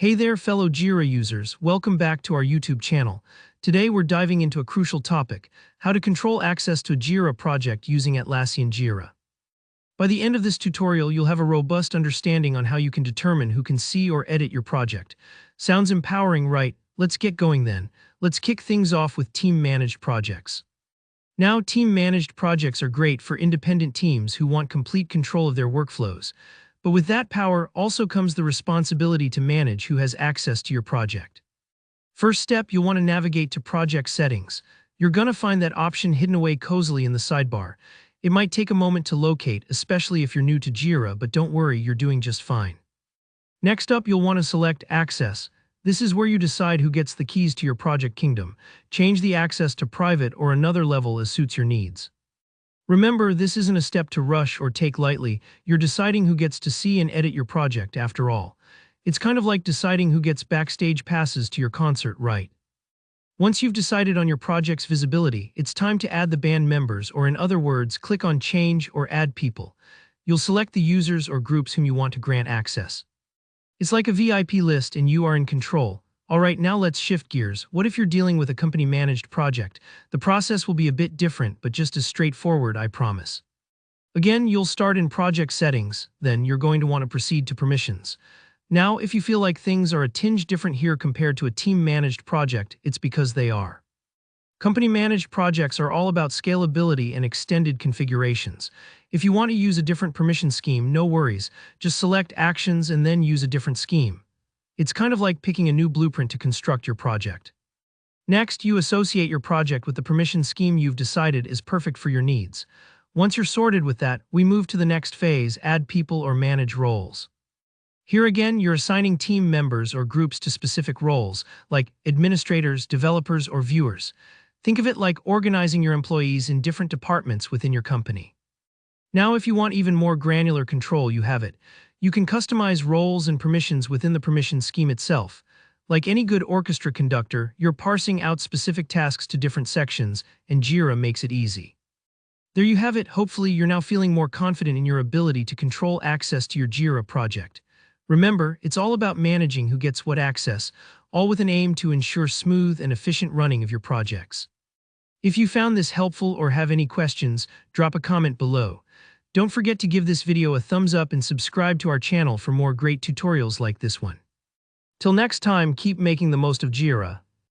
Hey there, fellow Jira users. Welcome back to our YouTube channel. Today we're diving into a crucial topic, how to control access to a Jira project using Atlassian Jira. By the end of this tutorial, you'll have a robust understanding on how you can determine who can see or edit your project. Sounds empowering, right? Let's get going then. Let's kick things off with team-managed projects. Now, team-managed projects are great for independent teams who want complete control of their workflows. But with that power also comes the responsibility to manage who has access to your project. First step, you'll want to navigate to project settings. You're going to find that option hidden away cozily in the sidebar. It might take a moment to locate, especially if you're new to Jira, but don't worry, you're doing just fine. Next up, you'll want to select Access. This is where you decide who gets the keys to your project kingdom. Change the access to private or another level as suits your needs. Remember, this isn't a step to rush or take lightly. You're deciding who gets to see and edit your project, after all. It's kind of like deciding who gets backstage passes to your concert, right? Once you've decided on your project's visibility, it's time to add the band members, or in other words, click on Change or Add People. You'll select the users or groups whom you want to grant access. It's like a VIP list and you are in control. Alright, now let's shift gears. What if you're dealing with a company-managed project? The process will be a bit different, but just as straightforward, I promise. Again, you'll start in project settings, then you're going to want to proceed to permissions. Now, if you feel like things are a tinge different here compared to a team-managed project, it's because they are. Company-managed projects are all about scalability and extended configurations. If you want to use a different permission scheme, no worries. Just select Actions and then use a different scheme. It's kind of like picking a new blueprint to construct your project. Next, you associate your project with the permission scheme you've decided is perfect for your needs. Once you're sorted with that, we move to the next phase, add people or manage roles. Here again, you're assigning team members or groups to specific roles, like administrators, developers, or viewers. Think of it like organizing your employees in different departments within your company. Now, if you want even more granular control, you have it. You can customize roles and permissions within the permission scheme itself. Like any good orchestra conductor, you're parsing out specific tasks to different sections, and Jira makes it easy. There you have it. Hopefully, you're now feeling more confident in your ability to control access to your Jira project. Remember, it's all about managing who gets what access, all with an aim to ensure smooth and efficient running of your projects. If you found this helpful or have any questions, drop a comment below. Don't forget to give this video a thumbs up and subscribe to our channel for more great tutorials like this one. Till next time, keep making the most of Jira.